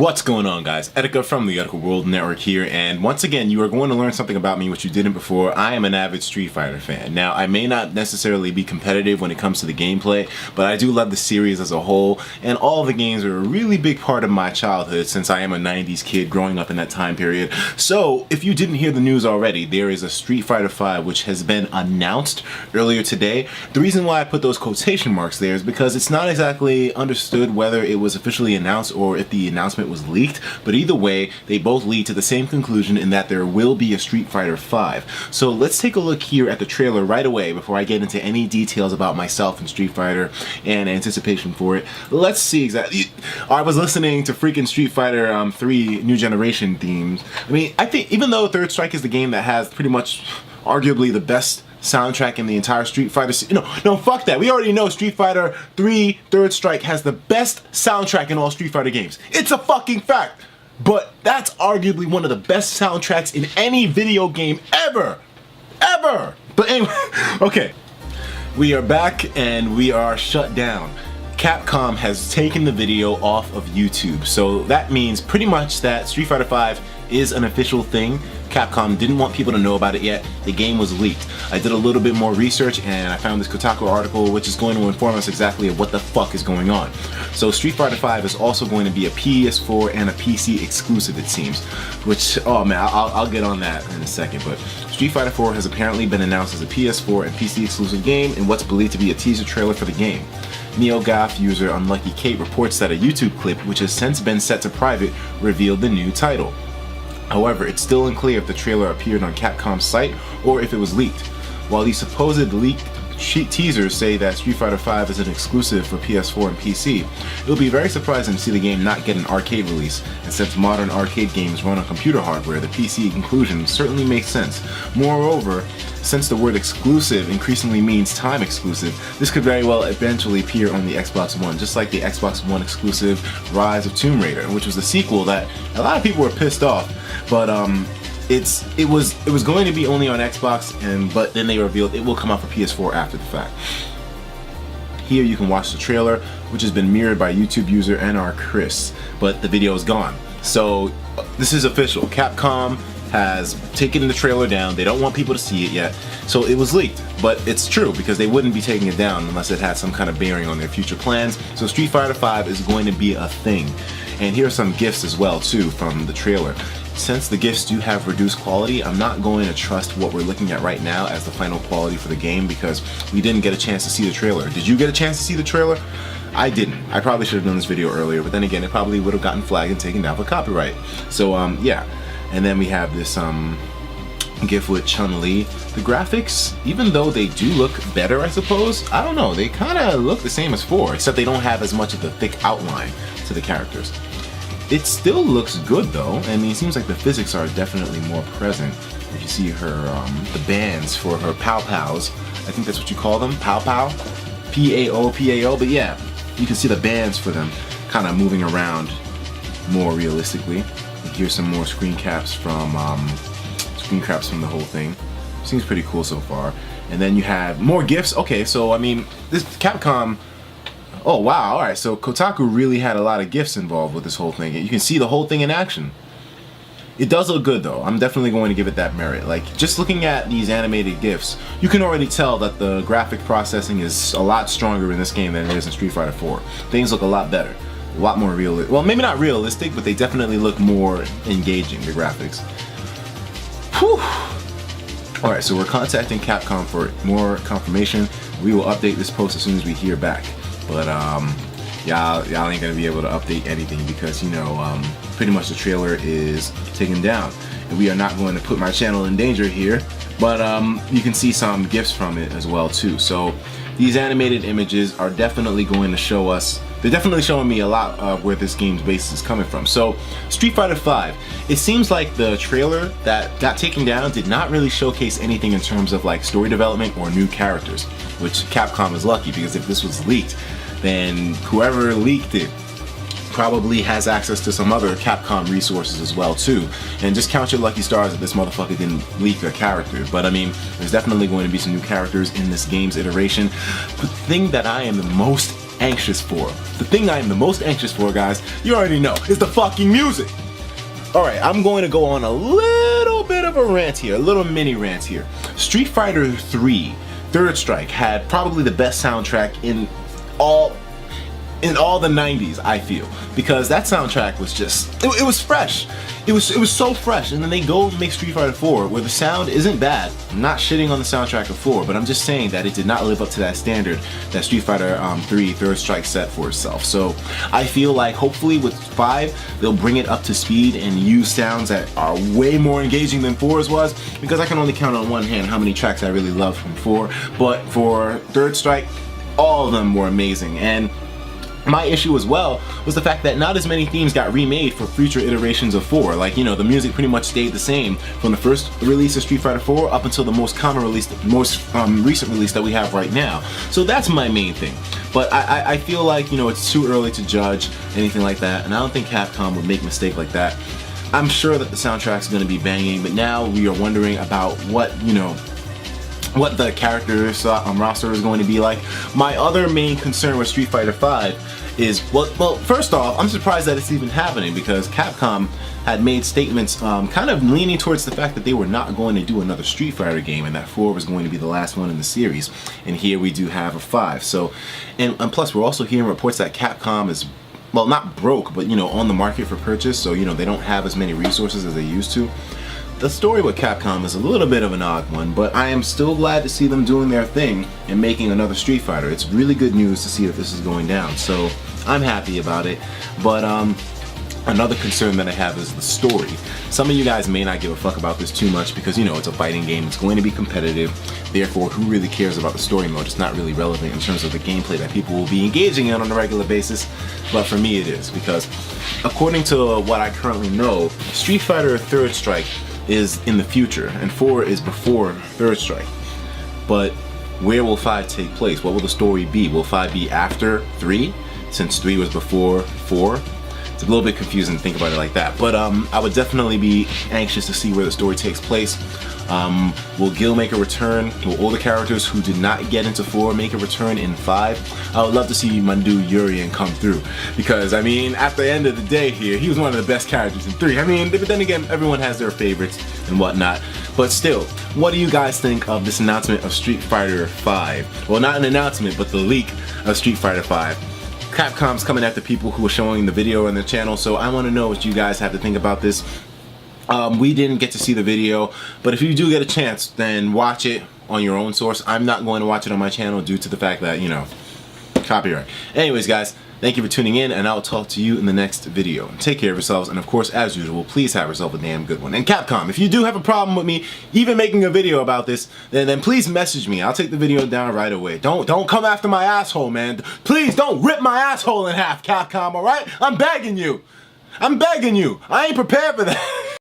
What's going on, guys? ETIKA from the ETIKA World Network here, and once again you are going to learn something about me which you didn't before. I am an avid Street Fighter fan. Now, I may not necessarily be competitive when it comes to the gameplay, but I do love the series as a whole, and all the games are a really big part of my childhood since I am a 90s kid growing up in that time period. So, if you didn't hear the news already, there is a Street Fighter V which has been announced earlier today. The reason why I put those quotation marks there is because it's not exactly understood whether it was officially announced or if the announcement was leaked, but either way, they both lead to the same conclusion in that there will be a Street Fighter V. So let's take a look here at the trailer right away before I get into any details about myself and Street Fighter and anticipation for it. Let's see exactly. I was listening to freaking Street Fighter 3 New Generation themes. I mean, I think even though Third Strike is the game that has pretty much arguably the best soundtrack in the entire Street Fighter no, fuck that. We already know Street Fighter 3 Third Strike has the best soundtrack in all Street Fighter games. It's a fucking fact. But that's arguably one of the best soundtracks in any video game ever. Ever. But anyway, okay. We are back and we are shut down. Capcom has taken the video off of YouTube. So that means pretty much that Street Fighter V is an official thing. Capcom didn't want people to know about it yet. The game was leaked. I did a little bit more research and I found this Kotaku article which is going to inform us exactly of what the fuck is going on. So Street Fighter V is also going to be a PS4 and a PC exclusive, it seems. Which, oh man, I'll get on that in a second, but Street Fighter 4 has apparently been announced as a PS4 and PC exclusive game in what's believed to be a teaser trailer for the game. NeoGAF user Unlucky Kate reports that a YouTube clip, which has since been set to private, revealed the new title. However, it's still unclear if the trailer appeared on Capcom's site or if it was leaked. While these supposed leaked teasers say that Street Fighter V is an exclusive for PS4 and PC, it will be very surprising to see the game not get an arcade release, and since modern arcade games run on computer hardware, the PC inclusion certainly makes sense. Moreover, since the word exclusive increasingly means time exclusive, this could very well eventually appear on the Xbox One, just like the Xbox One exclusive Rise of Tomb Raider, which was the sequel that a lot of people were pissed off, but it was going to be only on Xbox, but then they revealed it will come out for PS4 after the fact. Here you can watch the trailer, which has been mirrored by YouTube user NR Chris, but the video is gone. So this is official. Capcom has taken the trailer down. They don't want people to see it yet, so it was leaked. But it's true because they wouldn't be taking it down unless it had some kind of bearing on their future plans. So Street Fighter V is going to be a thing. And here are some GIFs as well too from the trailer. Since the GIFs do have reduced quality, I'm not going to trust what we're looking at right now as the final quality for the game because we didn't get a chance to see the trailer. Did you get a chance to see the trailer? I didn't. I probably should have done this video earlier, but then again, it probably would have gotten flagged and taken down for copyright. So yeah. And then we have this GIF with Chun-Li. The graphics, even though they do look better, I suppose, I don't know, they kind of look the same as 4, except they don't have as much of the thick outline to the characters. It still looks good though. I mean, it seems like the physics are definitely more present. If you see her, the bands for her pow-pows, I think that's what you call them, pow-pow? P-A-O, P-A-O, but yeah, you can see the bands for them kind of moving around more realistically. Here's some more screen caps from the whole thing. Seems pretty cool so far. And then you have more GIFs. Okay, so I mean, this Capcom. Oh wow! All right, so Kotaku really had a lot of GIFs involved with this whole thing. You can see the whole thing in action. It does look good though. I'm definitely going to give it that merit. Like just looking at these animated GIFs, you can already tell that the graphic processing is a lot stronger in this game than it is in Street Fighter 4. Things look a lot better. A lot more realistic. Well, maybe not realistic, but they definitely look more engaging, the graphics. Whew. Alright, so we're contacting Capcom for more confirmation. We will update this post as soon as we hear back. But y'all ain't gonna be able to update anything because, you know, pretty much the trailer is taken down. And we are not going to put my channel in danger here, but you can see some GIFs from it as well too. So these animated images are definitely going to show us. They're definitely showing me a lot of where this game's base is coming from. So, Street Fighter V, it seems like the trailer that got taken down did not really showcase anything in terms of like story development or new characters, which Capcom is lucky because if this was leaked, then whoever leaked it probably has access to some other Capcom resources as well too. And just count your lucky stars that this motherfucker didn't leak a character. But I mean, there's definitely going to be some new characters in this game's iteration. The thing that I am the most anxious for. The thing I am the most anxious for, guys, you already know, is the fucking music. Alright, I'm going to go on a little bit of a rant here, a little mini rant here. Street Fighter 3 Third Strike had probably the best soundtrack in all the 90s, I feel, because that soundtrack was just, it was fresh. It was so fresh, and then they go and make Street Fighter 4, where the sound isn't bad. I'm not shitting on the soundtrack of 4, but I'm just saying that it did not live up to that standard that Street Fighter 3 Third Strike set for itself. So I feel like hopefully with 5, they'll bring it up to speed and use sounds that are way more engaging than 4's was, because I can only count on one hand how many tracks I really loved from 4, but for Third Strike, all of them were amazing. And my issue as well was the fact that not as many themes got remade for future iterations of 4. Like, you know, the music pretty much stayed the same from the first release of Street Fighter 4 up until the most common release, the most recent release that we have right now. So that's my main thing. But I feel like, you know, it's too early to judge anything like that, and I don't think Capcom would make a mistake like that. I'm sure that the soundtrack's going to be banging, but now we are wondering about what, you know, what the characters roster is going to be like. My other main concern with Street Fighter 5 is, well, first off, I'm surprised that it's even happening, because Capcom had made statements kind of leaning towards the fact that they were not going to do another Street Fighter game, and that 4 was going to be the last one in the series. And here we do have a 5. So, and plus we're also hearing reports that Capcom is, well, not broke, but, you know, on the market for purchase, so, you know, they don't have as many resources as they used to. The story with Capcom is a little bit of an odd one, but I am still glad to see them doing their thing and making another Street Fighter. It's really good news to see that this is going down, so I'm happy about it. But another concern that I have is the story. Some of you guys may not give a fuck about this too much because, you know, it's a fighting game, it's going to be competitive, therefore who really cares about the story mode? It's not really relevant in terms of the gameplay that people will be engaging in on a regular basis, but for me it is, because according to what I currently know, Street Fighter Third Strike is in the future, and 4 is before Third Strike. But where will 5 take place? What will the story be? Will 5 be after 3, since 3 was before 4? It's a little bit confusing to think about it like that, but I would definitely be anxious to see where the story takes place. Will Gil make a return? Will all the characters who did not get into 4 make a return in 5? I would love to see Mandu Urien come through, because I mean, at the end of the day here, he was one of the best characters in 3. I mean, but then again, everyone has their favorites and whatnot. But still, what do you guys think of this announcement of Street Fighter 5? Well, not an announcement, but the leak of Street Fighter 5. Capcom's coming after people who are showing the video on their channel, so I want to know what you guys have to think about this. We didn't get to see the video, but if you do get a chance, then watch it on your own source. I'm not going to watch it on my channel due to the fact that, you know, copyright. Anyways, guys, thank you for tuning in, and I'll talk to you in the next video. Take care of yourselves, and of course, as usual, please have yourself a damn good one. And Capcom, if you do have a problem with me even making a video about this, then please message me. I'll take the video down right away. Don't come after my asshole, man. Please don't rip my asshole in half, Capcom, alright? I'm begging you. I'm begging you. I ain't prepared for that.